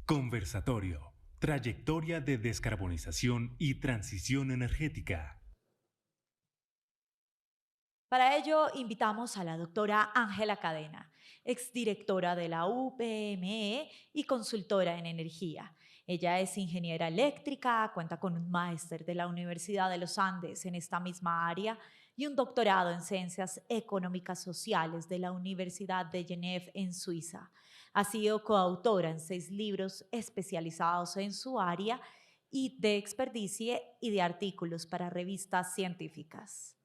Conversatorio. Trayectoria de descarbonización y transición energética. Para ello, invitamos a la doctora Ángela Cadena, exdirectora de la UPME y consultora en energía. Ella es ingeniera eléctrica, cuenta con un máster de la Universidad de los Andes en esta misma área y un doctorado en ciencias económicas sociales de la Universidad de Genève en Suiza. Ha sido coautora en 6 libros especializados en su área y de experticia y de artículos para revistas científicas.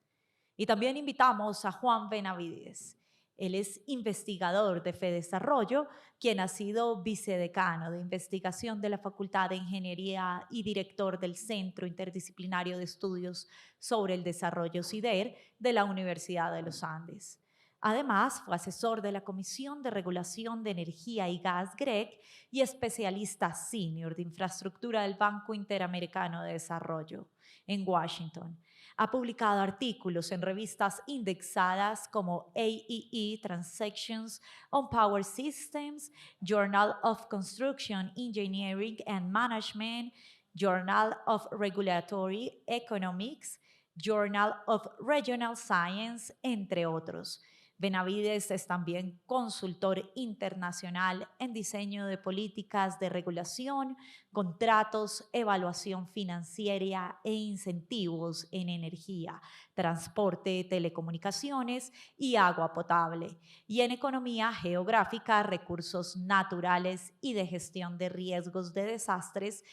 Y también invitamos a Juan Benavides. Él es investigador de FEDesarrollo, quien ha sido vicedecano de investigación de la Facultad de Ingeniería y director del Centro Interdisciplinario de Estudios sobre el Desarrollo CIDER de la Universidad de los Andes. Además, fue asesor de la Comisión de Regulación de Energía y Gas GREC y especialista senior de infraestructura del Banco Interamericano de Desarrollo en Washington. Ha publicado artículos en revistas indexadas como AEE Transactions on Power Systems, Journal of Construction Engineering and Management, Journal of Regulatory Economics, Journal of Regional Science, entre otros. Benavides es también consultor internacional en diseño de políticas de regulación, contratos, evaluación financiera e incentivos en energía, transporte, telecomunicaciones y agua potable, y en economía geográfica, recursos naturales y de gestión de riesgos de desastres.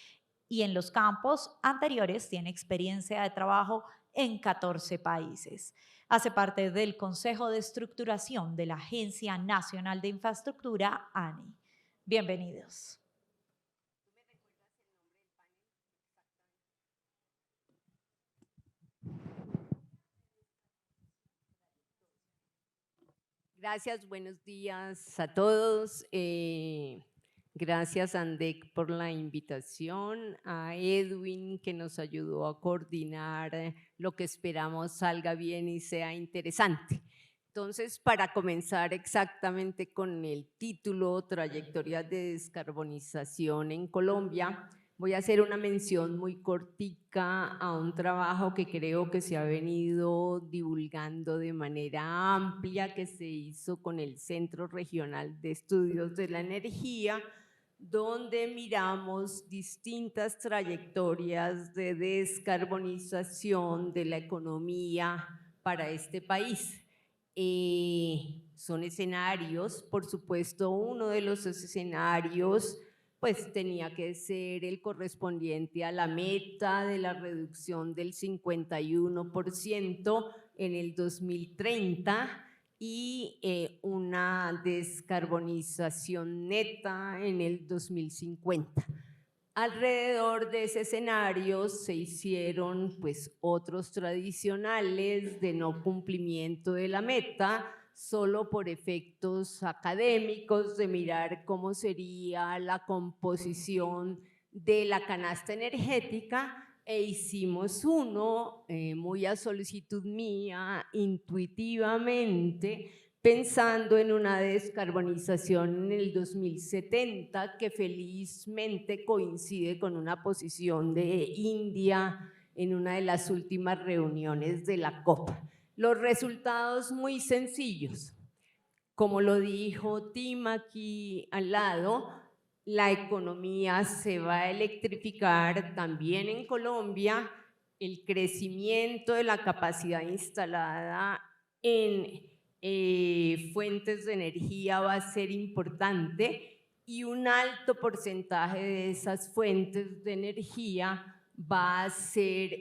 Y en los campos anteriores tiene experiencia de trabajo en 14 países. Hace parte del Consejo de Estructuración de la Agencia Nacional de Infraestructura, ANI. Bienvenidos. Gracias, buenos días a todos. Gracias, Andec, por la invitación, a Edwin, que nos ayudó a coordinar lo que esperamos salga bien y sea interesante. Entonces, para comenzar exactamente con el título, Trayectoria de descarbonización en Colombia, voy a hacer una mención muy cortica a un trabajo que creo que se ha venido divulgando de manera amplia, que se hizo con el Centro Regional de Estudios de la Energía, donde miramos distintas trayectorias de descarbonización de la economía para este país. Son escenarios, por supuesto, uno de los escenarios pues tenía que ser el correspondiente a la meta de la reducción del 51% en el 2030 y una descarbonización neta en el 2050. Alrededor de ese escenario se hicieron pues otros tradicionales de no cumplimiento de la meta, solo por efectos académicos de mirar cómo sería la composición de la canasta energética, e hicimos uno muy a solicitud mía, intuitivamente, pensando en una descarbonización en el 2070 que felizmente coincide con una posición de India en una de las últimas reuniones de la COP. Los resultados muy sencillos. Como lo dijo Tim aquí al lado, la economía se va a electrificar también en Colombia. El crecimiento de la capacidad instalada en fuentes de energía va a ser importante y un alto porcentaje de esas fuentes de energía va a ser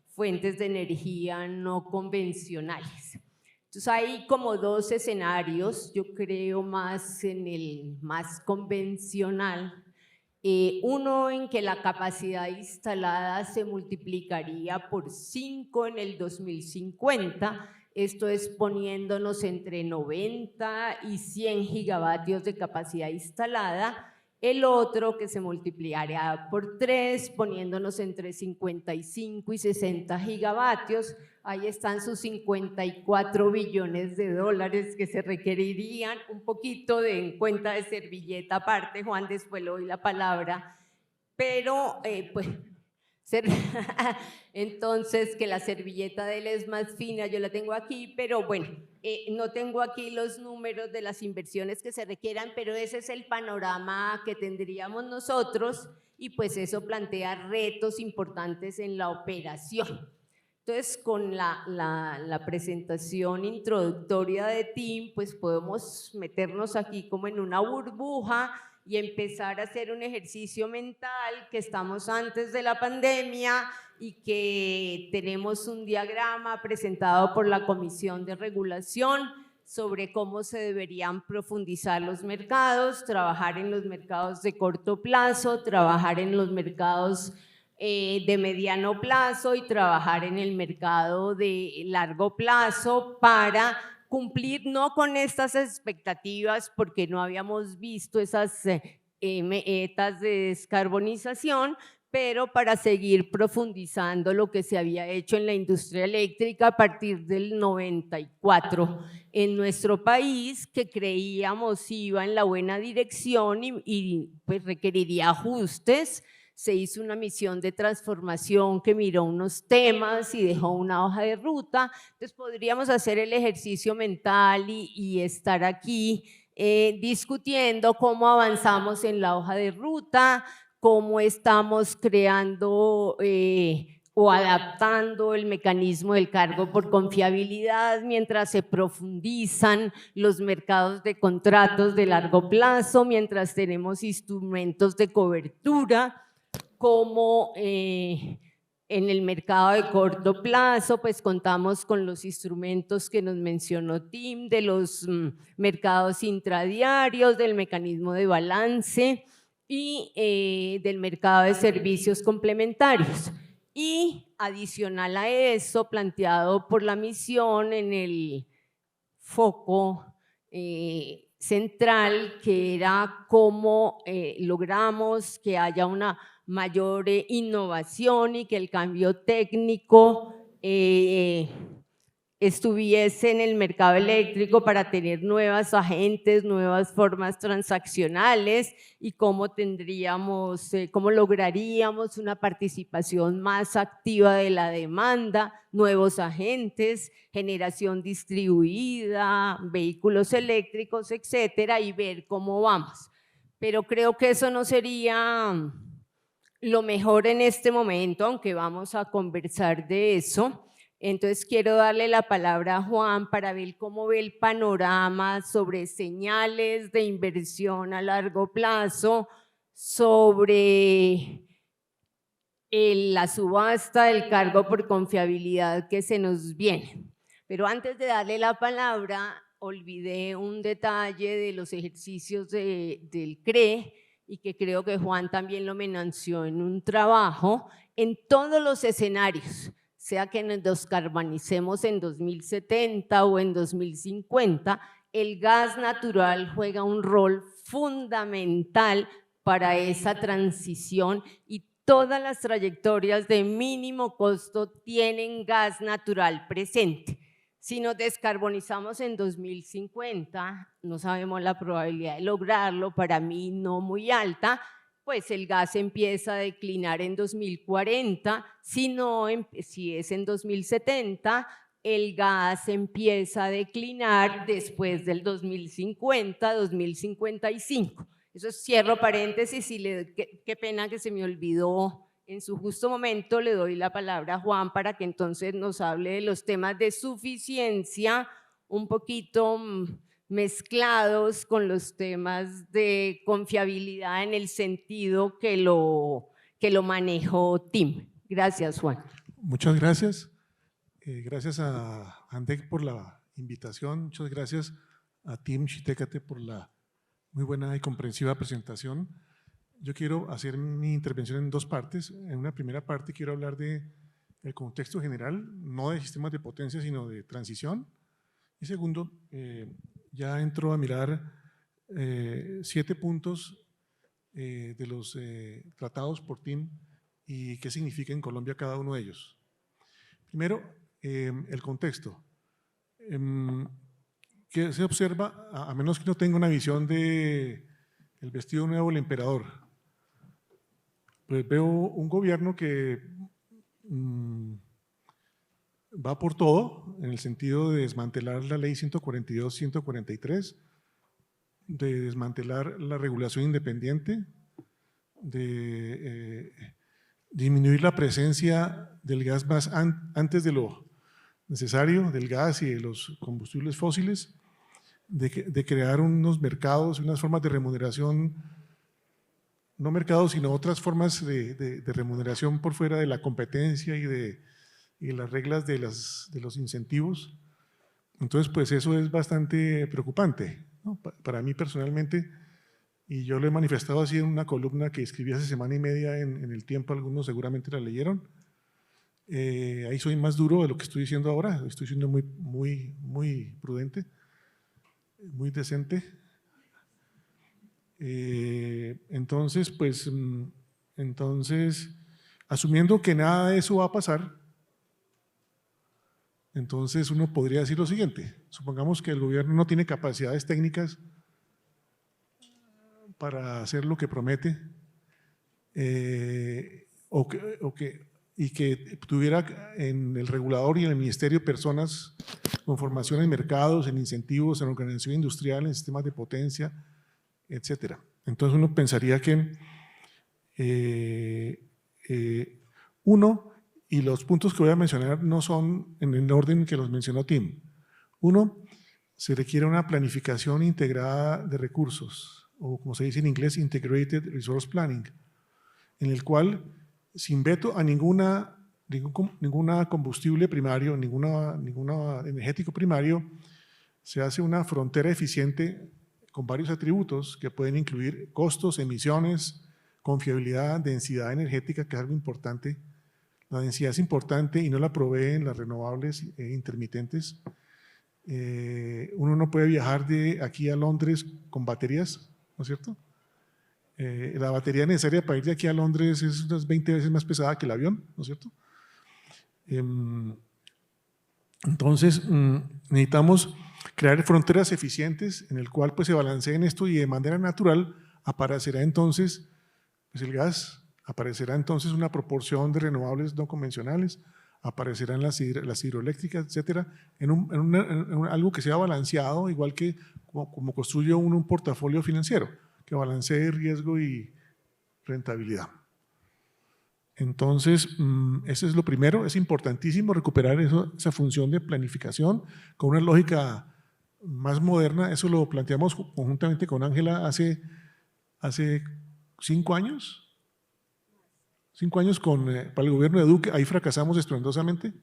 fuentes de energía no convencionales. Entonces hay como dos escenarios, yo creo más en el más convencional, uno en que la capacidad instalada se multiplicaría por 5 en el 2050, esto es poniéndonos entre 90 y 100 gigavatios de capacidad instalada, el otro que se multiplicaría por 3, poniéndonos entre 55 y 60 gigavatios. Ahí están sus 54 billones de dólares que se requerirían, un poquito en cuenta de servilleta aparte, Juan, después le doy la palabra, pero pues entonces que la servilleta de él es más fina, yo la tengo aquí, pero bueno, no tengo aquí los números de las inversiones que se requieran, pero ese es el panorama que tendríamos nosotros y pues eso plantea retos importantes en la operación. Entonces, con la presentación introductoria de Tim, pues podemos meternos aquí como en una burbuja y empezar a hacer un ejercicio mental que estamos antes de la pandemia y que tenemos un diagrama presentado por la Comisión de Regulación sobre cómo se deberían profundizar los mercados, trabajar en los mercados de corto plazo, trabajar en los mercados de mediano plazo y trabajar en el mercado de largo plazo para cumplir no con estas expectativas porque no habíamos visto esas metas de descarbonización, pero para seguir profundizando lo que se había hecho en la industria eléctrica a partir del 94 en nuestro país, que creíamos iba en la buena dirección y pues requeriría ajustes. Se hizo una misión de transformación que miró unos temas y dejó una hoja de ruta. Entonces podríamos hacer el ejercicio mental y estar aquí discutiendo cómo avanzamos en la hoja de ruta, cómo estamos creando o adaptando el mecanismo del cargo por confiabilidad mientras se profundizan los mercados de contratos de largo plazo, mientras tenemos instrumentos de cobertura, como en el mercado de corto plazo, pues contamos con los instrumentos que nos mencionó Tim, de los mercados intradiarios, del mecanismo de balance y del mercado de servicios complementarios. Y adicional a eso, planteado por la misión en el foco central, que era cómo logramos que haya una mayor innovación y que el cambio técnico estuviese en el mercado eléctrico para tener nuevas agentes, nuevas formas transaccionales y cómo tendríamos, cómo lograríamos una participación más activa de la demanda, nuevos agentes, generación distribuida, vehículos eléctricos, etcétera, y ver cómo vamos. Pero creo que eso no sería lo mejor en este momento, aunque vamos a conversar de eso. Entonces quiero darle la palabra a Juan para ver cómo ve el panorama sobre señales de inversión a largo plazo, sobre la subasta del cargo por confiabilidad que se nos viene. Pero antes de darle la palabra, olvidé un detalle de los ejercicios del CRE y que creo que Juan también lo mencionó en un trabajo, en todos los escenarios, sea que nos descarbonicemos en 2070 o en 2050, el gas natural juega un rol fundamental para esa transición y todas las trayectorias de mínimo costo tienen gas natural presente. Si nos descarbonizamos en 2050, no sabemos la probabilidad de lograrlo, para mí no muy alta, pues el gas empieza a declinar en 2040, si es en 2070, el gas empieza a declinar después del 2050, 2055. Eso cierro paréntesis y qué pena que se me olvidó en su justo momento. Le doy la palabra a Juan para que entonces nos hable de los temas de suficiencia, un poquito mezclados con los temas de confiabilidad en el sentido que lo manejó Tim. Gracias, Juan. Muchas gracias. Gracias a Andec por la invitación. Muchas gracias a Tim Chitecate por la muy buena y comprensiva presentación. Yo quiero hacer mi intervención en dos partes. En una primera parte quiero hablar del contexto general, no de sistemas de potencia, sino de transición. Y segundo, ya entro a mirar 7 puntos de los tratados por TIM y qué significa en Colombia cada uno de ellos. Primero, el contexto. ¿Qué se observa? A menos que no tenga una visión de el vestido nuevo del emperador, pues veo un gobierno que va por todo, en el sentido de desmantelar la ley 142-143, de desmantelar la regulación independiente, de disminuir la presencia del gas más antes de lo necesario, del gas y de los combustibles fósiles, de crear unos mercados, unas formas de remuneración, no mercados, sino otras formas de remuneración por fuera de la competencia y de las reglas de los incentivos. Entonces, pues eso es bastante preocupante, ¿no? Para mí personalmente, y yo lo he manifestado así en una columna que escribí hace semana y media en El Tiempo, algunos seguramente la leyeron. Ahí soy más duro de lo que estoy diciendo ahora, estoy siendo muy prudente, muy decente. Entonces, pues, asumiendo que nada de eso va a pasar, entonces uno podría decir lo siguiente: supongamos que el gobierno no tiene capacidades técnicas para hacer lo que promete, y que tuviera en el regulador y en el ministerio personas con formación en mercados, en incentivos, en organización industrial, en sistemas de potencia, etcétera. Entonces uno pensaría que uno, y los puntos que voy a mencionar no son en el orden que los mencionó Tim. Uno, se requiere una planificación integrada de recursos, o como se dice en inglés, Integrated Resource Planning, en el cual, sin veto a ningún combustible primario, ninguna energético primario, se hace una frontera eficiente con varios atributos que pueden incluir costos, emisiones, confiabilidad, densidad energética, que es algo importante. La densidad es importante y no la proveen las renovables intermitentes. Uno no puede viajar de aquí a Londres con baterías, ¿no es cierto? La batería necesaria para ir de aquí a Londres es unas 20 veces más pesada que el avión, ¿no es cierto? Entonces, necesitamos crear fronteras eficientes en el cual pues, se balanceen esto y de manera natural aparecerá entonces pues, el gas, aparecerá entonces una proporción de renovables no convencionales, aparecerán las hidroeléctricas, etcétera, en algo que sea balanceado, igual que como construye uno un portafolio financiero, que balancee riesgo y rentabilidad. Entonces, eso es lo primero, es importantísimo recuperar esa función de planificación con una lógica más moderna. Eso lo planteamos conjuntamente con Ángela hace 5 años. 5 años para el gobierno de Duque, ahí fracasamos estruendosamente.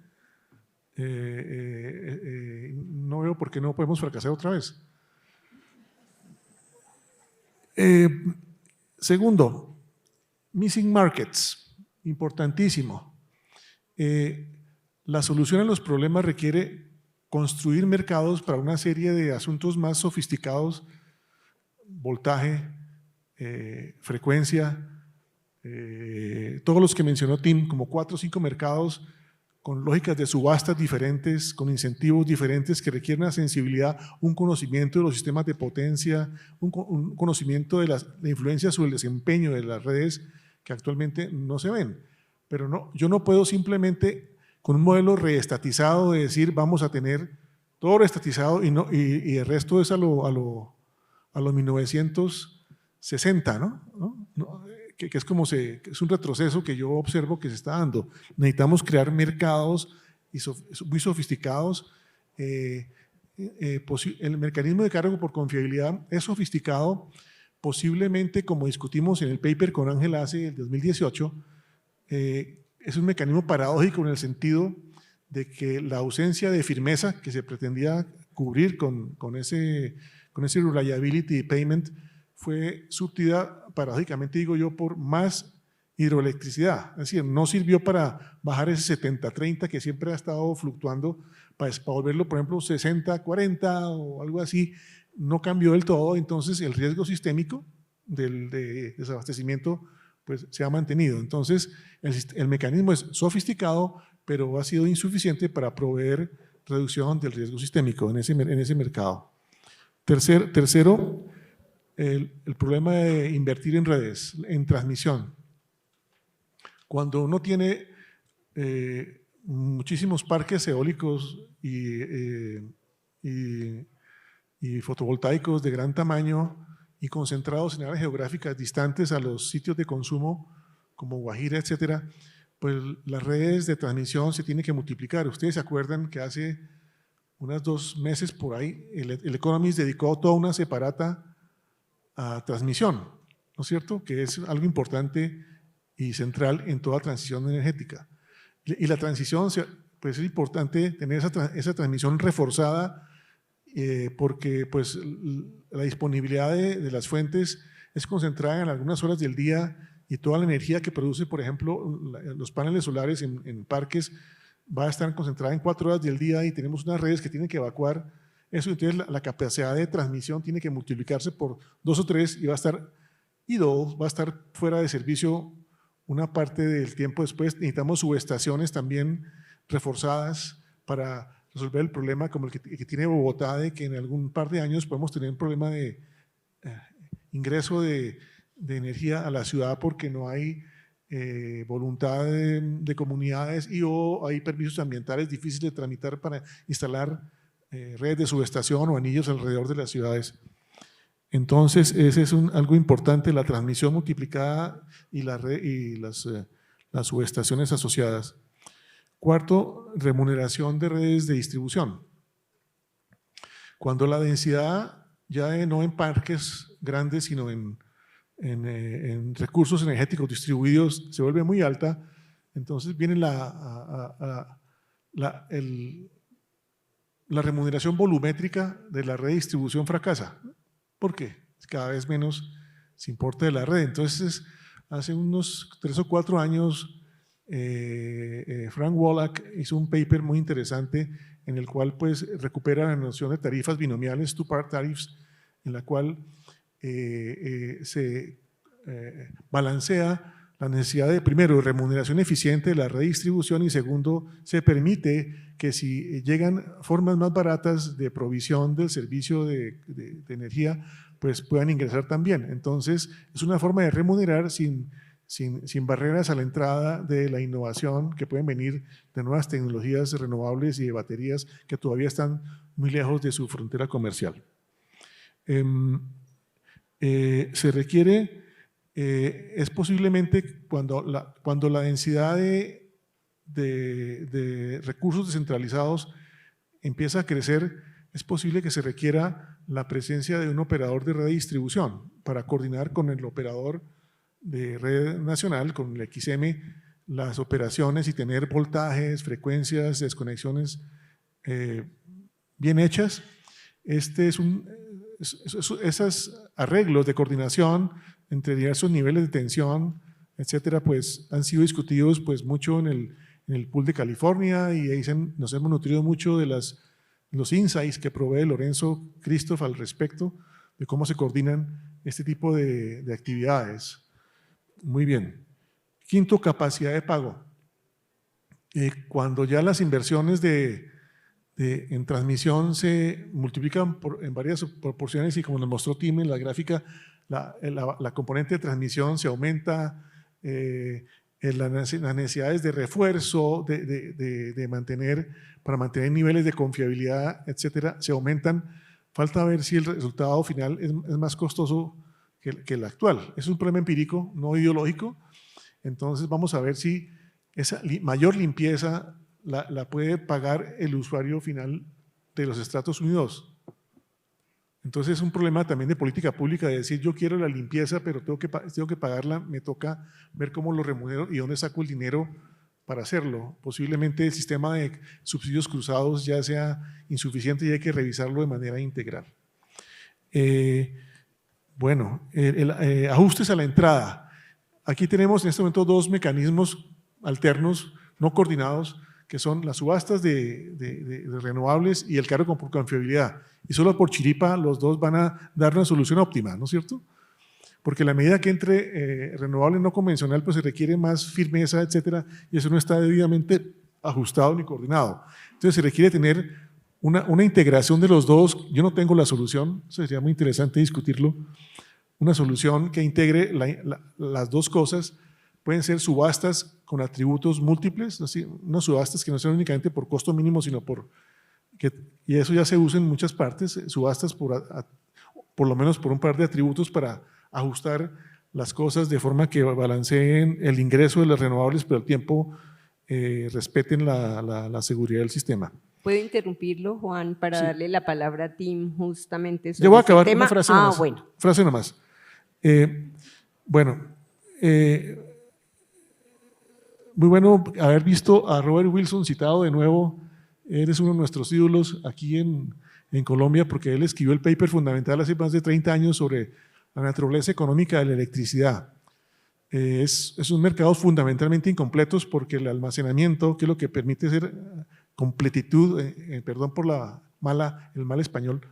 No veo por qué no podemos fracasar otra vez. Segundo, missing markets. Importantísimo. La solución a los problemas requiere construir mercados para una serie de asuntos más sofisticados, voltaje, frecuencia, todos los que mencionó Tim, como 4 o 5 mercados con lógicas de subastas diferentes, con incentivos diferentes que requieren una sensibilidad, un conocimiento de los sistemas de potencia, un conocimiento de la influencia sobre el desempeño de las redes que actualmente no se ven. Pero no, yo no puedo simplemente con un modelo reestatizado de decir vamos a tener todo reestatizado y el resto es a los 1960, ¿no? Que es como es un retroceso que yo observo que se está dando. Necesitamos crear mercados muy sofisticados. El mecanismo de cargo por confiabilidad es sofisticado, posiblemente como discutimos en el paper con Ángela hace el 2018, es un mecanismo paradójico en el sentido de que la ausencia de firmeza que se pretendía cubrir con ese reliability payment fue surtida, paradójicamente digo yo, por más hidroelectricidad. Es decir, no sirvió para bajar ese 70-30 que siempre ha estado fluctuando, para volverlo, por ejemplo, 60-40 o algo así. No cambió del todo, entonces el riesgo sistémico del desabastecimiento pues, se ha mantenido. Entonces, el mecanismo es sofisticado, pero ha sido insuficiente para proveer reducción del riesgo sistémico en ese mercado. Tercero, el problema de invertir en redes, en transmisión. Cuando uno tiene muchísimos parques eólicos y fotovoltaicos de gran tamaño y concentrados en áreas geográficas distantes a los sitios de consumo como Guajira, etcétera, pues las redes de transmisión se tienen que multiplicar. Ustedes se acuerdan que hace unos 2 meses por ahí el Economist dedicó toda una separata a transmisión, ¿no es cierto? Que es algo importante y central en toda transición energética. Y la transición, pues es importante tener esa transmisión reforzada porque pues, la disponibilidad de las fuentes es concentrada en algunas horas del día y toda la energía que produce, por ejemplo, los paneles solares en parques va a estar concentrada en 4 horas del día y tenemos unas redes que tienen que evacuar eso, entonces la capacidad de transmisión tiene que multiplicarse por 2 o 3 y va a estar fuera de servicio una parte del tiempo después. Necesitamos subestaciones también reforzadas para resolver el problema como el que tiene Bogotá, de que en algún par de años podemos tener un problema de ingreso de energía a la ciudad porque no hay voluntad de comunidades o hay permisos ambientales difíciles de tramitar para instalar redes de subestación o anillos alrededor de las ciudades. Entonces, ese es algo importante, la transmisión multiplicada y las subestaciones asociadas. Cuarto, remuneración de redes de distribución. Cuando la densidad, ya no en parques grandes, sino en recursos energéticos distribuidos, se vuelve muy alta, entonces viene la remuneración volumétrica de la red de distribución fracasa. ¿Por qué? Cada vez menos se importa de la red. Entonces, hace unos 3 o 4 años, Frank Wallach hizo un paper muy interesante en el cual pues, recupera la noción de tarifas binomiales, two-part tariffs, en la cual se balancea la necesidad de, primero, remuneración eficiente de la red de distribución y segundo, se permite que si llegan formas más baratas de provisión del servicio de energía, pues puedan ingresar también. Entonces, es una forma de remunerar sin barreras a la entrada de la innovación que pueden venir de nuevas tecnologías renovables y de baterías que todavía están muy lejos de su frontera comercial. Se requiere, es posiblemente cuando la densidad de recursos descentralizados empieza a crecer, es posible que se requiera la presencia de un operador de red de distribución para coordinar con el operador de red nacional, con el XM, las operaciones y tener voltajes, frecuencias, desconexiones bien hechas. Esos arreglos de coordinación entre diversos niveles de tensión, etcétera, pues han sido discutidos pues mucho en el pool de California y ahí nos hemos nutrido mucho de los insights que provee Lorenzo Christoph al respecto de cómo se coordinan este tipo de actividades. Muy bien. Quinto, capacidad de pago. Cuando ya las inversiones en transmisión se multiplican en varias proporciones y como nos mostró Tim en la gráfica, la componente de transmisión se aumenta, las necesidades de refuerzo, para mantener niveles de confiabilidad, etcétera, se aumentan. Falta ver si el resultado final es más costoso que el actual. Es un problema empírico, no ideológico. Entonces vamos a ver si esa mayor limpieza la puede pagar el usuario final de los estratos unidos. Entonces es un problema también de política pública de decir yo quiero la limpieza pero tengo que pagarla, me toca ver cómo lo remunero y dónde saco el dinero para hacerlo. Posiblemente el sistema de subsidios cruzados ya sea insuficiente y hay que revisarlo de manera integral. Bueno, ajustes a la entrada. Aquí tenemos en este momento 2 mecanismos alternos, no coordinados, que son las subastas de renovables y el cargo por confiabilidad. Y solo por chiripa los dos van a dar una solución óptima, ¿no es cierto? porque a la medida que entre renovable no convencional, pues se requiere más firmeza, etcétera, y eso no está debidamente ajustado ni coordinado. Entonces se requiere tener una integración de los dos. Yo no tengo la solución, sería muy interesante discutirlo, una solución que integre las dos cosas. Pueden ser subastas con atributos múltiples, así, unas subastas que no sean únicamente por costo mínimo, sino y eso ya se usa en muchas partes, subastas por lo menos por un par de atributos para ajustar las cosas de forma que balanceen el ingreso de las renovables, pero al tiempo respeten la seguridad del sistema. ¿Puedo interrumpirlo, Juan, para Sí. darle la palabra a Tim justamente sobre Yo voy a ese acabar con tema? una frase nomás. Bueno. Frase nomás. Muy bueno haber visto a Robert Wilson citado de nuevo. Eres uno de nuestros ídolos aquí en Colombia, porque él escribió el paper fundamental hace más de 30 años sobre la naturaleza económica de la electricidad. Es un mercado fundamentalmente incompletos porque el almacenamiento, que es lo que permite ser completitud, perdón por el mal español,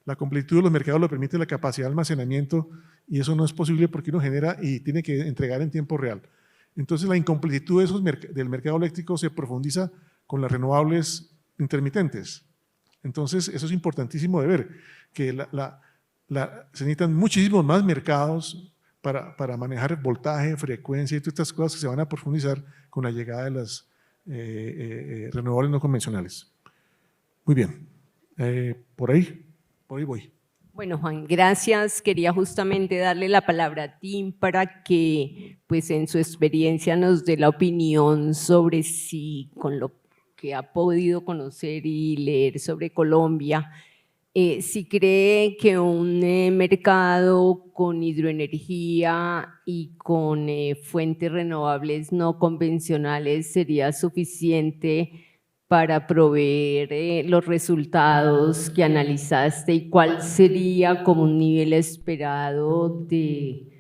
la completitud de los mercados lo permite la capacidad de almacenamiento, y eso no es posible porque uno genera y tiene que entregar en tiempo real. Entonces la incompletitud del mercado eléctrico se profundiza con las renovables intermitentes. Entonces eso es importantísimo de ver, que se necesitan muchísimos más mercados para manejar voltaje, frecuencia y todas estas cosas que se van a profundizar con la llegada de las renovables no convencionales. Muy bien, por ahí voy. Bueno, Juan, gracias. Quería justamente darle la palabra a Tim para que, pues, en su experiencia nos dé la opinión sobre si, con lo que ha podido conocer y leer sobre Colombia, si cree que un mercado con hidroenergía y con fuentes renovables no convencionales sería suficiente para proveer los resultados que analizaste, y cuál sería como un nivel esperado de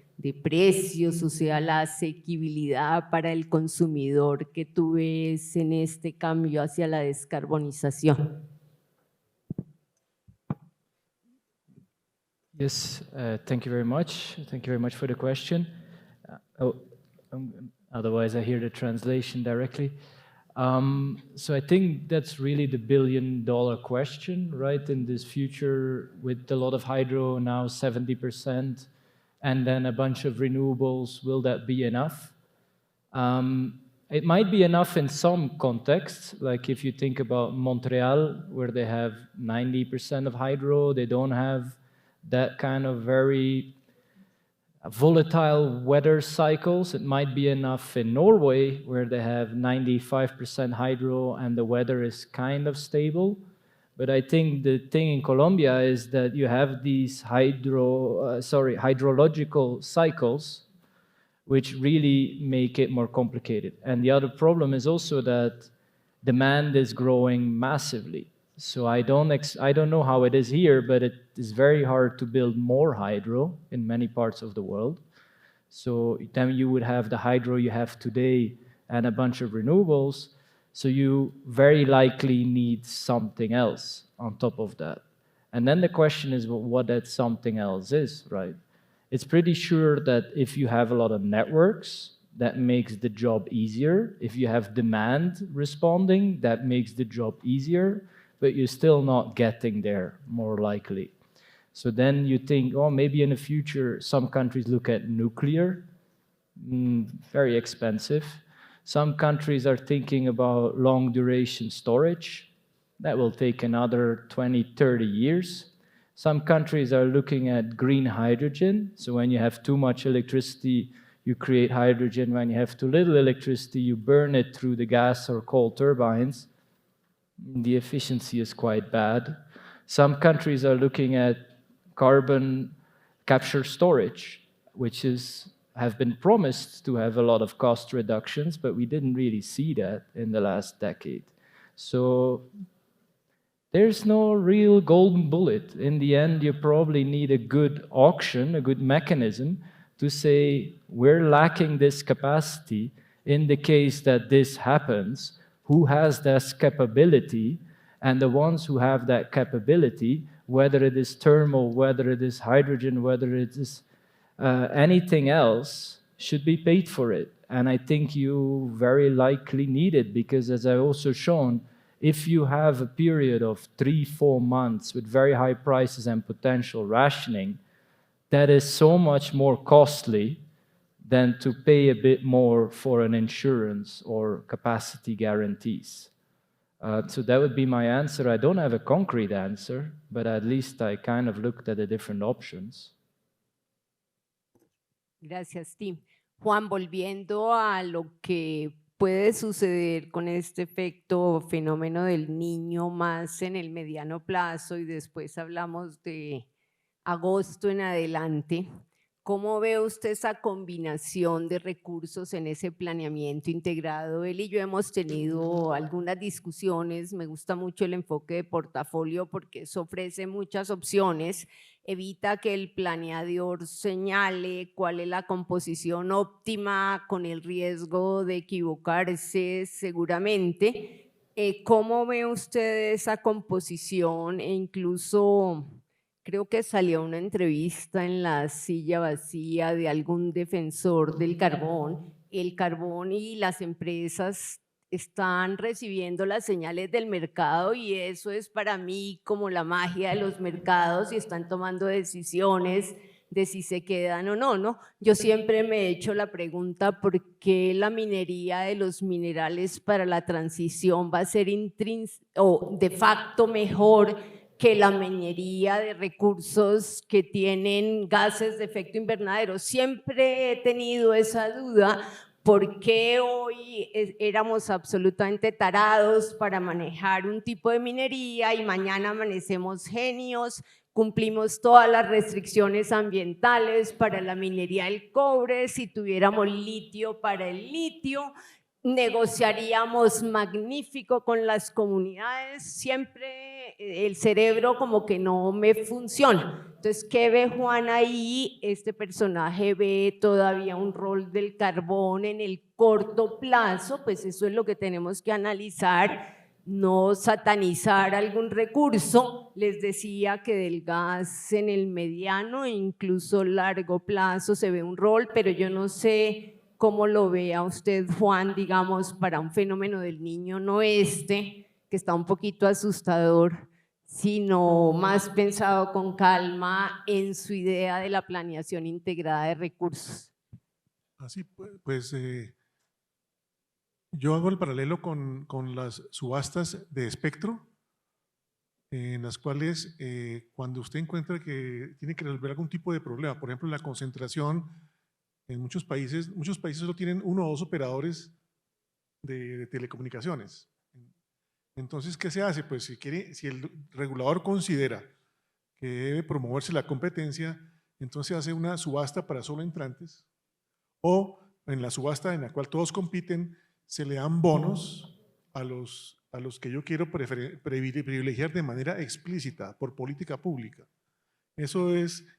precios, o sea, la asequibilidad para el consumidor que tú ves en este cambio hacia la descarbonización. Yes, thank you very much. Thank you very much for the question. Otherwise I hear the translation directly. So I think that's really the billion-dollar question, right? In this future, with a lot of hydro now 70%, and then a bunch of renewables, will that be enough? It might be enough in some contexts, like if you think about Montreal, where they have 90% of hydro, they don't have that kind of very volatile weather cycles. It might be enough in Norway, where they have 95% hydro and the weather is kind of stable. But I think the thing in Colombia is that you have these hydrological cycles, which really make it more complicated. And the other problem is also that demand is growing massively. So I don't know how it is here, but it is very hard to build more hydro in many parts of the world. So then you would have the hydro you have today and a bunch of renewables. So you very likely need something else on top of that. And then the question is what that something else is, right? It's pretty sure that if you have a lot of networks, that makes the job easier. If you have demand responding, that makes the job easier, but you're still not getting there, more likely. So then you think, oh, maybe in the future, some countries look at nuclear, very expensive. Some countries are thinking about long duration storage. That will take another 20, 30 years. Some countries are looking at green hydrogen. So when you have too much electricity, you create hydrogen. When you have too little electricity, you burn it through the gas or coal turbines. The efficiency is quite bad. Some countries are looking at carbon capture storage, which have been promised to have a lot of cost reductions, but we didn't really see that in the last decade. So there's no real golden bullet. In the end, you probably need a good auction, a good mechanism to say, we're lacking this capacity. In the case that this happens, who has this capability? And the ones who have that capability, whether it is thermal, whether it is hydrogen, whether it is anything else should be paid for it. And I think you very likely need it because, as I've also shown, if you have a period of 3-4 months with very high prices and potential rationing, that is so much more costly than to pay a bit more for an insurance or capacity guarantees. So that would be my answer. I don't have a concrete answer, but at least I kind of looked at the different options. Gracias, Tim. Juan, volviendo a lo que puede suceder con este efecto fenómeno del niño más en el mediano plazo y después hablamos de agosto en adelante, ¿cómo ve usted esa combinación de recursos en ese planeamiento integrado? Él y yo hemos tenido algunas discusiones, me gusta mucho el enfoque de portafolio porque eso ofrece muchas opciones, evita que el planeador señale cuál es la composición óptima con el riesgo de equivocarse seguramente. ¿Cómo ve usted esa composición e incluso… Creo que salió una entrevista en La Silla Vacía de algún defensor del carbón. El carbón y las empresas están recibiendo las señales del mercado y eso es para mí como la magia de los mercados y están tomando decisiones de si se quedan o no, ¿no? Yo siempre me he hecho la pregunta por qué la minería de los minerales para la transición va a ser de facto mejor que la minería de recursos que tienen gases de efecto invernadero. Siempre he tenido esa duda, ¿por qué hoy éramos absolutamente tarados para manejar un tipo de minería y mañana amanecemos genios, cumplimos todas las restricciones ambientales para la minería del cobre, si tuviéramos litio para el litio, negociaríamos magnífico con las comunidades, siempre el cerebro como que no me funciona. Entonces, ¿qué ve Juan ahí? Este personaje ve todavía un rol del carbón en el corto plazo, pues eso es lo que tenemos que analizar, no satanizar algún recurso. Les decía que del gas en el mediano e incluso largo plazo se ve un rol, pero yo no sé cómo lo vea usted, Juan, digamos, para un fenómeno del niño, no que está un poquito asustador, sino más pensado con calma en su idea de la planeación integrada de recursos. Así pues, yo hago el paralelo con las subastas de espectro, en las cuales cuando usted encuentra que tiene que resolver algún tipo de problema, por ejemplo, la concentración, en muchos países solo tienen 1 o 2 operadores de telecomunicaciones. Entonces, ¿qué se hace? Pues si el regulador considera que debe promoverse la competencia, entonces hace una subasta para solo entrantes, o en la subasta en la cual todos compiten, se le dan bonos a los que yo quiero privilegiar de manera explícita por política pública. Eso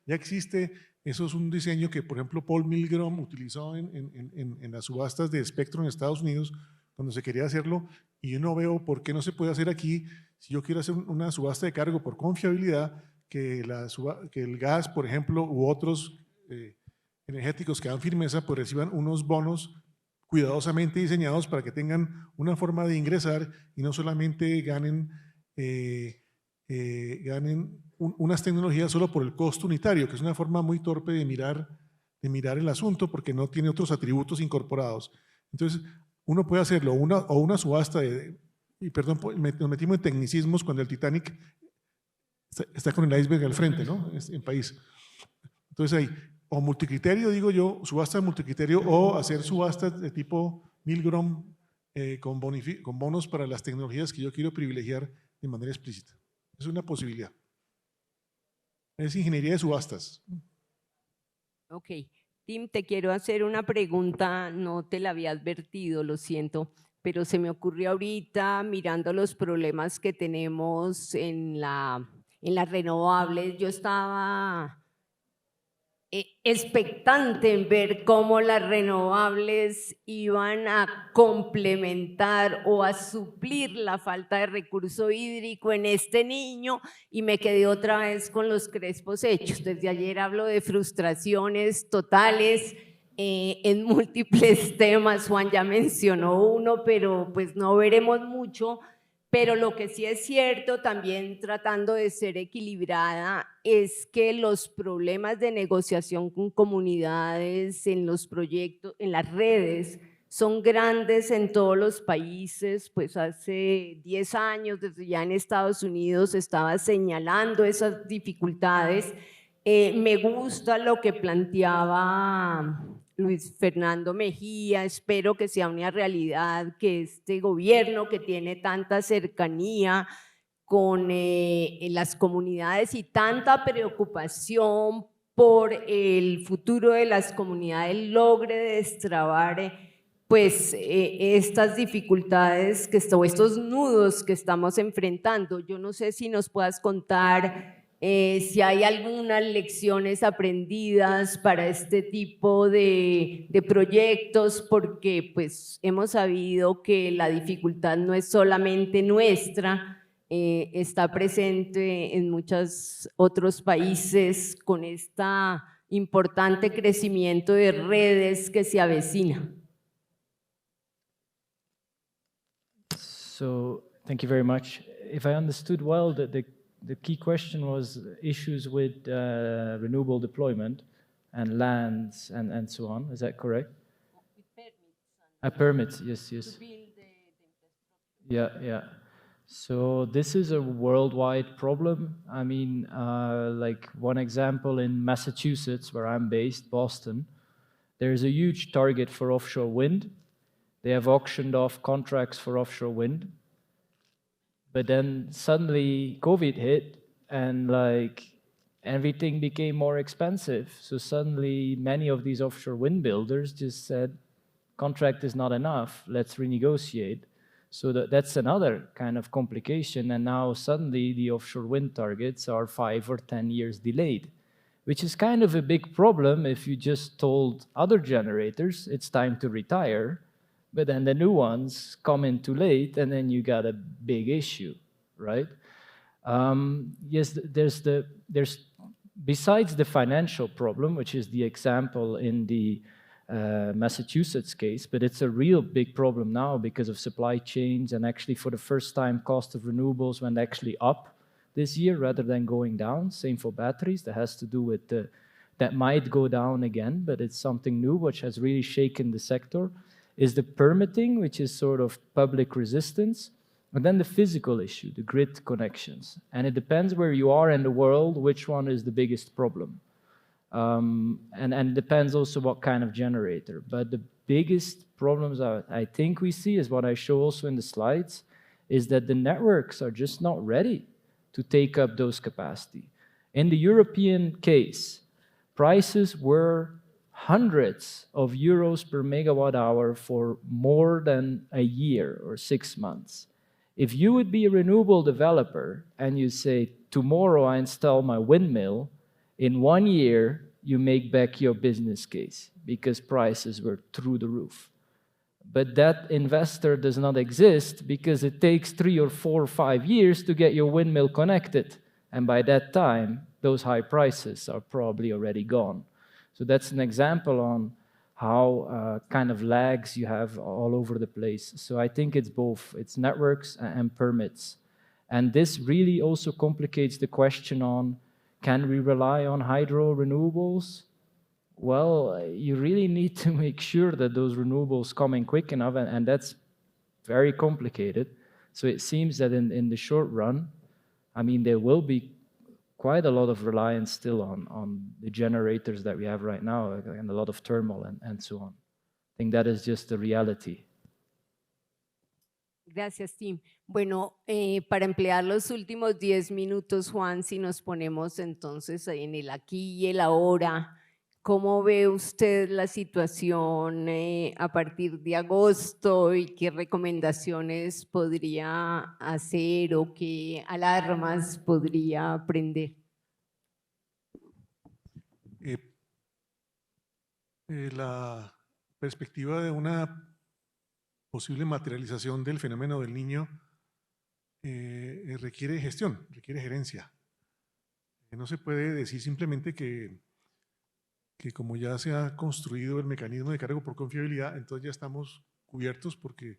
ya existe, eso es un diseño que, por ejemplo, Paul Milgrom utilizó en las subastas de espectro en Estados Unidos cuando se quería hacerlo, y yo no veo por qué no se puede hacer aquí. Si yo quiero hacer una subasta de cargo por confiabilidad, que el gas, por ejemplo, u otros energéticos que dan firmeza, pues reciban unos bonos cuidadosamente diseñados para que tengan una forma de ingresar y no solamente ganen unas tecnologías solo por el costo unitario, que es una forma muy torpe de mirar el asunto porque no tiene otros atributos incorporados. Entonces, uno puede hacerlo, o una subasta y perdón, nos metimos en tecnicismos cuando el Titanic está con el iceberg al frente, ¿no? En país. Entonces ahí, o multicriterio, digo yo, subasta de multicriterio, o hacer subastas de tipo Milgrom con bonos para las tecnologías que yo quiero privilegiar de manera explícita. Es una posibilidad. Es ingeniería de subastas. Ok. Tim, te quiero hacer una pregunta, no te la había advertido, lo siento, pero se me ocurrió ahorita mirando los problemas que tenemos en las renovables. Yo estaba expectante en ver cómo las renovables iban a complementar o a suplir la falta de recurso hídrico en este niño, y me quedé otra vez con los crespos hechos. Desde ayer hablo de frustraciones totales en múltiples temas. Juan ya mencionó uno, pero pues no veremos mucho. Pero lo que sí es cierto, también tratando de ser equilibrada, es que los problemas de negociación con comunidades en los proyectos, en las redes, son grandes en todos los países. Pues hace 10 años, desde ya en Estados Unidos, estaba señalando esas dificultades. Me gusta lo que planteaba Luis Fernando Mejía. Espero que sea una realidad, que este gobierno que tiene tanta cercanía con las comunidades y tanta preocupación por el futuro de las comunidades logre destrabar pues estas dificultades o estos nudos que estamos enfrentando. Yo no sé si nos puedas contar si hay algunas lecciones aprendidas para este tipo de proyectos, porque pues hemos sabido que la dificultad no es solamente nuestra, está presente en muchos otros países con este importante crecimiento de redes que se avecina. So thank you very much. If I understood well, the key question was issues with renewable deployment and lands and so on. Is that correct? Permits, yes. Yeah. So this is a worldwide problem. I mean, like one example in Massachusetts, where I'm based, Boston, there's a huge target for offshore wind. They have auctioned off contracts for offshore wind. But then suddenly COVID hit and like everything became more expensive. So suddenly many of these offshore wind builders just said, contract is not enough, let's renegotiate. So that's another kind of complication. And now suddenly the offshore wind targets are 5 or 10 years delayed, which is kind of a big problem if you just told other generators it's time to retire, but then the new ones come in too late, and then you got a big issue, right? Yes, there's besides the financial problem, which is the example in the Massachusetts case, but it's a real big problem now because of supply chains, and actually for the first time cost of renewables went actually up this year rather than going down. Same for batteries. That has to do with that might go down again, but it's something new which has really shaken the sector. Is the permitting, which is sort of public resistance, and then the physical issue, the grid connections. And it depends where you are in the world, which one is the biggest problem. And it depends also what kind of generator. But the biggest problems I think we see is what I show also in the slides, is that the networks are just not ready to take up those capacity. In the European case, prices were hundreds of euros per megawatt hour for more than a year or 6 months. If you would be a renewable developer and you say, tomorrow I install my windmill, in 1 year you make back your business case because prices were through the roof. But that investor does not exist because it takes 3 or 4 or 5 years to get your windmill connected. And by that time, those high prices are probably already gone. So that's an example on how kind of lags you have all over the place. So I think it's both. It's networks and permits. And this really also complicates the question on, can we rely on hydro renewables? Well, you really need to make sure that those renewables come in quick enough, and that's very complicated. So it seems that in the short run, I mean, there will be quite a lot of reliance still on the generators that we have right now, and a lot of turmoil and so on. I think that is just the reality. Gracias, Tim. Bueno, para emplear los últimos 10 minutos, Juan, si nos ponemos entonces en el aquí y el ahora, ¿cómo ve usted la situación a partir de agosto y qué recomendaciones podría hacer o qué alarmas podría prender? La perspectiva de una posible materialización del fenómeno del niño requiere gestión, requiere gerencia. No se puede decir simplemente que como ya se ha construido el mecanismo de cargo por confiabilidad, entonces ya estamos cubiertos porque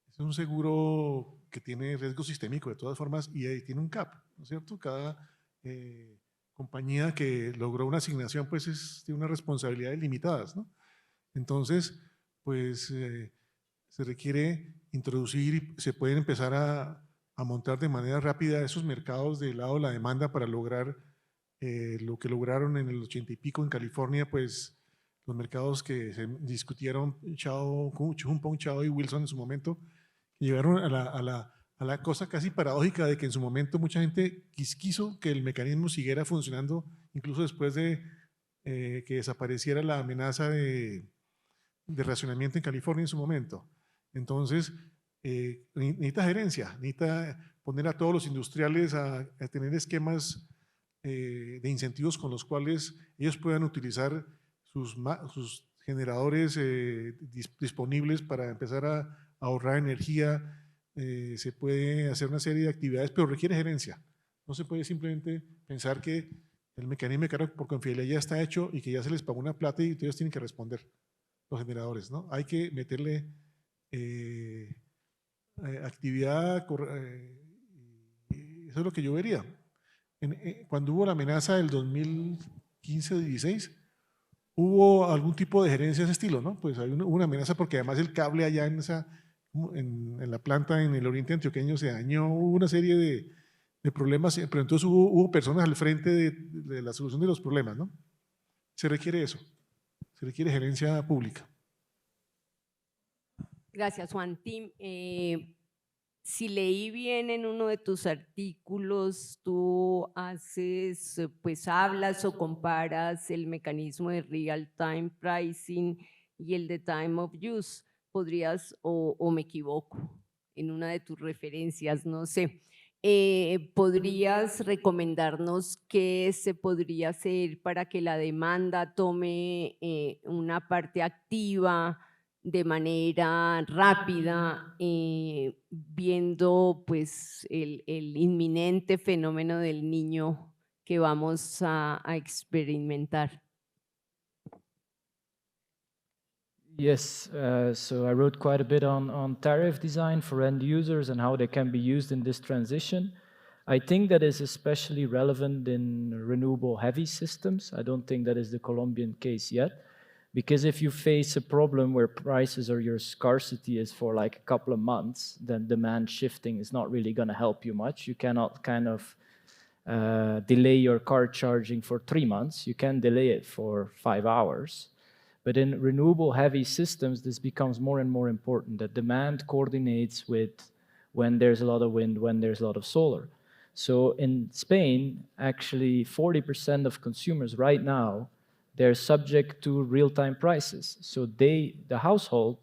es un seguro que tiene riesgo sistémico de todas formas y ahí tiene un CAP, ¿no es cierto? Cada compañía que logró una asignación pues tiene unas responsabilidades limitadas, ¿no? Entonces, pues se requiere introducir y se pueden empezar a montar de manera rápida esos mercados del lado de la demanda para lograr lo que lograron en el 80 y pico en California, pues los mercados que se discutieron, Chun Pong Chao y Wilson en su momento, llegaron a la cosa casi paradójica de que en su momento mucha gente quiso que el mecanismo siguiera funcionando, incluso después de que desapareciera la amenaza de racionamiento en California en su momento. Entonces, necesita gerencia, necesita poner a todos los industriales a tener esquemas de incentivos con los cuales ellos puedan utilizar sus generadores disponibles para empezar a ahorrar energía. Se puede hacer una serie de actividades, pero requiere gerencia. No se puede simplemente pensar que el mecanismo de cargo por confiabilidad ya está hecho y que ya se les pagó una plata y ellos tienen que responder, los generadores, ¿no? Hay que meterle actividad, eso es lo que yo vería. Cuando hubo la amenaza del 2015-16, hubo algún tipo de gerencia de ese estilo, ¿no? Pues hubo una amenaza porque además el cable allá en la planta en el oriente antioqueño se dañó, hubo una serie de problemas, pero entonces hubo personas al frente de la solución de los problemas, ¿no? Se requiere eso, se requiere gerencia pública. Gracias, Juan. Tim, si leí bien en uno de tus artículos, tú haces, pues hablas o comparas el mecanismo de real-time pricing y el de time of use. ¿Podrías, o me equivoco, en una de tus referencias, no sé, podrías recomendarnos qué se podría hacer para que la demanda tome una parte activa de manera rápida, viendo pues el inminente fenómeno del niño que vamos a experimentar? Yes, so I wrote quite a bit on tariff design for end users and how they can be used in this transition. I think that is especially relevant in renewable heavy systems. I don't think that is the Colombian case yet, because if you face a problem where prices or your scarcity is for like a couple of months, then demand shifting is not really going to help you much. You cannot kind of delay your car charging for 3 months. You can delay it for 5 hours. But in renewable heavy systems, this becomes more and more important, that demand coordinates with when there's a lot of wind, when there's a lot of solar. So in Spain, actually 40% of consumers right now, they're subject to real-time prices. So the household,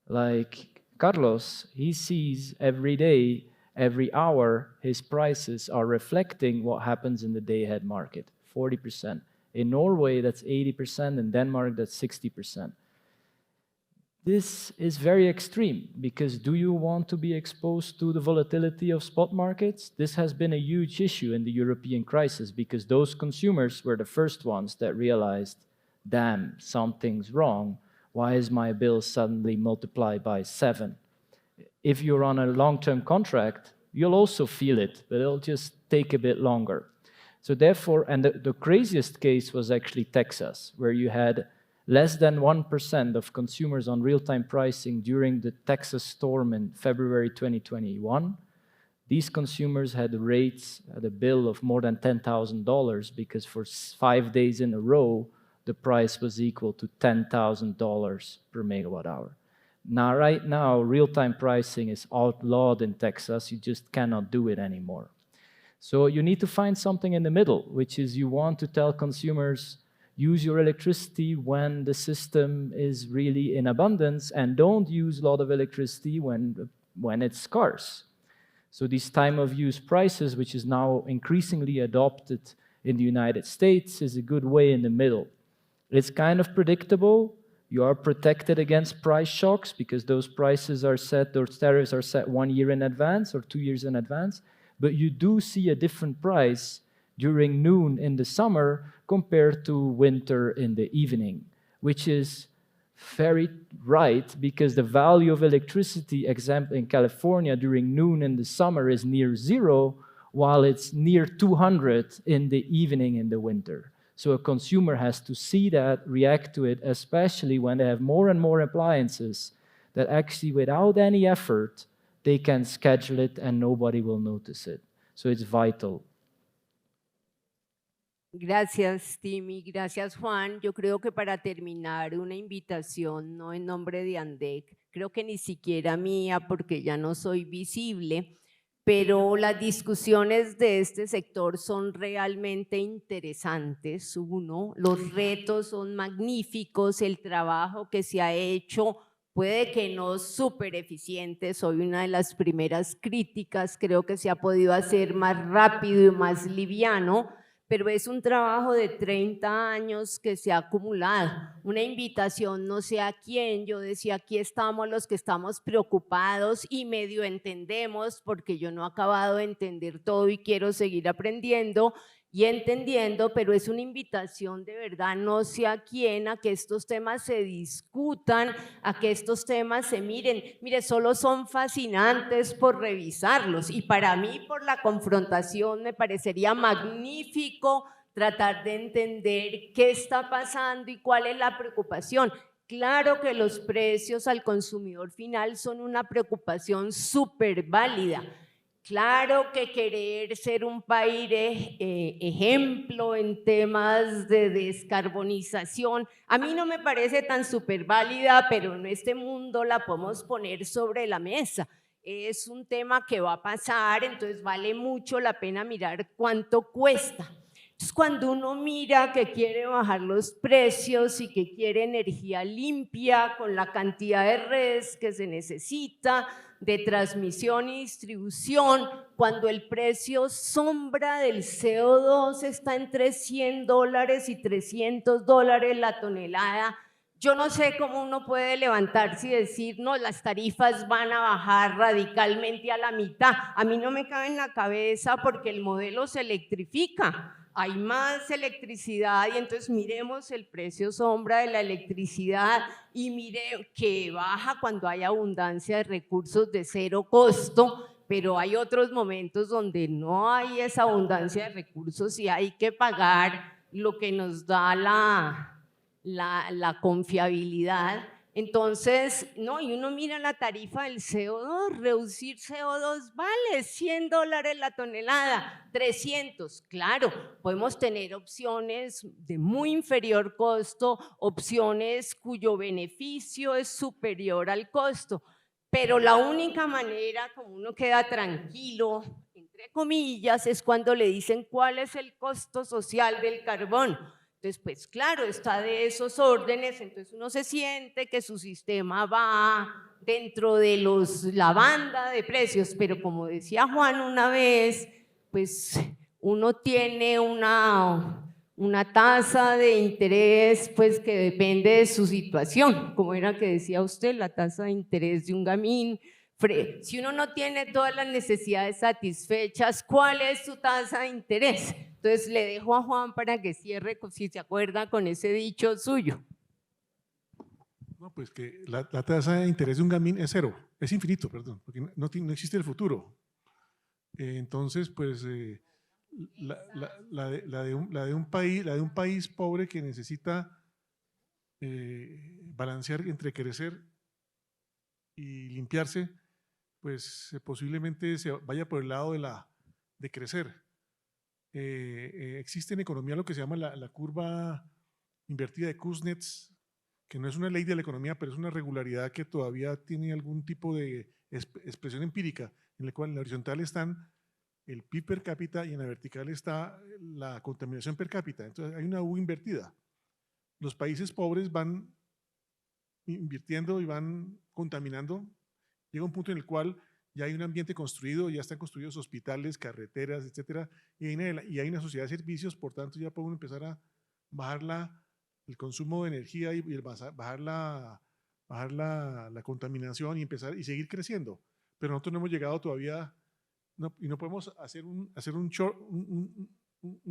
like Carlos, he sees every day, every hour, his prices are reflecting what happens in the day-ahead market, 40%. In Norway, that's 80%. In Denmark, that's 60%. This is very extreme because do you want to be exposed to the volatility of spot markets? This has been a huge issue in the European crisis because those consumers were the first ones that realized, damn, something's wrong. Why is my bill suddenly multiplied by 7? If you're on a long-term contract, you'll also feel it, but it'll just take a bit longer. So therefore, and the craziest case was actually Texas, where you had less than 1% of consumers on real-time pricing during the Texas storm in February 2021. These consumers had rates at a bill of more than $10,000 because for 5 days in a row, the price was equal to $10,000 per megawatt hour. Now, right now, real-time pricing is outlawed in Texas. You just cannot do it anymore. So you need to find something in the middle, which is you want to tell consumers, use your electricity when the system is really in abundance and don't use a lot of electricity when it's scarce. So these time of use prices, which is now increasingly adopted in the United States, is a good way in the middle. It's kind of predictable. You are protected against price shocks because those prices are set, those tariffs are set 1 year in advance or 2 years in advance. But you do see a different price during noon in the summer compared to winter in the evening, which is very right because the value of electricity, example in California during noon in the summer is near 0, while it's near 200 in the evening in the winter. So a consumer has to see that, react to it, especially when they have more and more appliances that actually without any effort, they can schedule it and nobody will notice it. So it's vital. Gracias, Timmy. Gracias, Juan. Yo creo que para terminar, una invitación, no en nombre de ANDEC, creo que ni siquiera mía, porque ya no soy visible, pero las discusiones de este sector son realmente interesantes. Uno, los retos son magníficos, el trabajo que se ha hecho puede que no súper eficiente, soy una de las primeras críticas, creo que se ha podido hacer más rápido y más liviano, pero es un trabajo de 30 años que se ha acumulado. Una invitación, no sé a quién, yo decía, aquí estamos los que estamos preocupados y medio entendemos, porque yo no he acabado de entender todo y quiero seguir aprendiendo y entendiendo, pero es una invitación de verdad, no sé a quién, a que estos temas se discutan, a que estos temas se miren. Mire, solo son fascinantes por revisarlos y para mí por la confrontación me parecería magnífico tratar de entender qué está pasando y cuál es la preocupación. Claro que los precios al consumidor final son una preocupación súper válida. Claro que querer ser un país ejemplo en temas de descarbonización, a mí no me parece tan súper válida, pero en este mundo la podemos poner sobre la mesa. Es un tema que va a pasar, entonces vale mucho la pena mirar cuánto cuesta. Entonces, cuando uno mira que quiere bajar los precios y que quiere energía limpia con la cantidad de redes que se necesita, de transmisión y distribución, cuando el precio sombra del CO2 está entre $100 y $300 la tonelada, yo no sé cómo uno puede levantarse y decir, no, las tarifas van a bajar radicalmente a la mitad. A mí no me cabe en la cabeza porque el modelo se electrifica. Hay más electricidad y entonces miremos el precio sombra de la electricidad y mire que baja cuando hay abundancia de recursos de cero costo, pero hay otros momentos donde no hay esa abundancia de recursos y hay que pagar lo que nos da la confiabilidad. Entonces, no, y uno mira la tarifa del CO2, reducir CO2 vale $100 la tonelada, 300, claro, podemos tener opciones de muy inferior costo, opciones cuyo beneficio es superior al costo, pero la única manera como uno queda tranquilo, entre comillas, es cuando le dicen cuál es el costo social del carbón. Entonces, pues claro, está de esos órdenes, entonces uno se siente que su sistema va dentro de la banda de precios, pero como decía Juan una vez, pues uno tiene una tasa de interés pues que depende de su situación, como era que decía usted, la tasa de interés de un gamín. Si uno no tiene todas las necesidades satisfechas, ¿cuál es su tasa de interés? Entonces le dejo a Juan para que cierre, si se acuerda, con ese dicho suyo. No, pues que la tasa de interés de un gamín es cero, es infinito, perdón, porque no existe el futuro. Entonces, pues la de un país pobre que necesita balancear entre crecer y limpiarse, pues posiblemente se vaya por el lado de crecer. Existe en economía lo que se llama la curva invertida de Kuznets, que no es una ley de la economía, pero es una regularidad que todavía tiene algún tipo de expresión empírica, en la cual en la horizontal están el PIB per cápita y en la vertical está la contaminación per cápita. Entonces hay una U invertida. Los países pobres van invirtiendo y van contaminando. Llega un punto en el cual ya hay un ambiente construido, ya están construidos hospitales, carreteras, etcétera, y hay una sociedad de servicios, por tanto ya podemos empezar a bajar el consumo de energía y bajar la contaminación y empezar y seguir creciendo. Pero nosotros no hemos llegado todavía y no podemos hacer un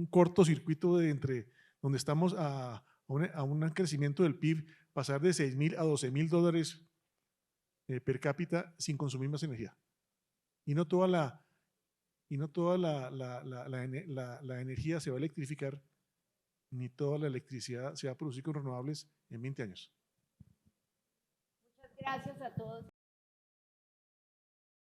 cortocircuito entre donde estamos a un crecimiento del PIB, pasar de 6.000 a 12.000 dólares per cápita sin consumir más energía. Y no toda la energía se va a electrificar, ni toda la electricidad se va a producir con renovables en 20 años. Muchas gracias a todos.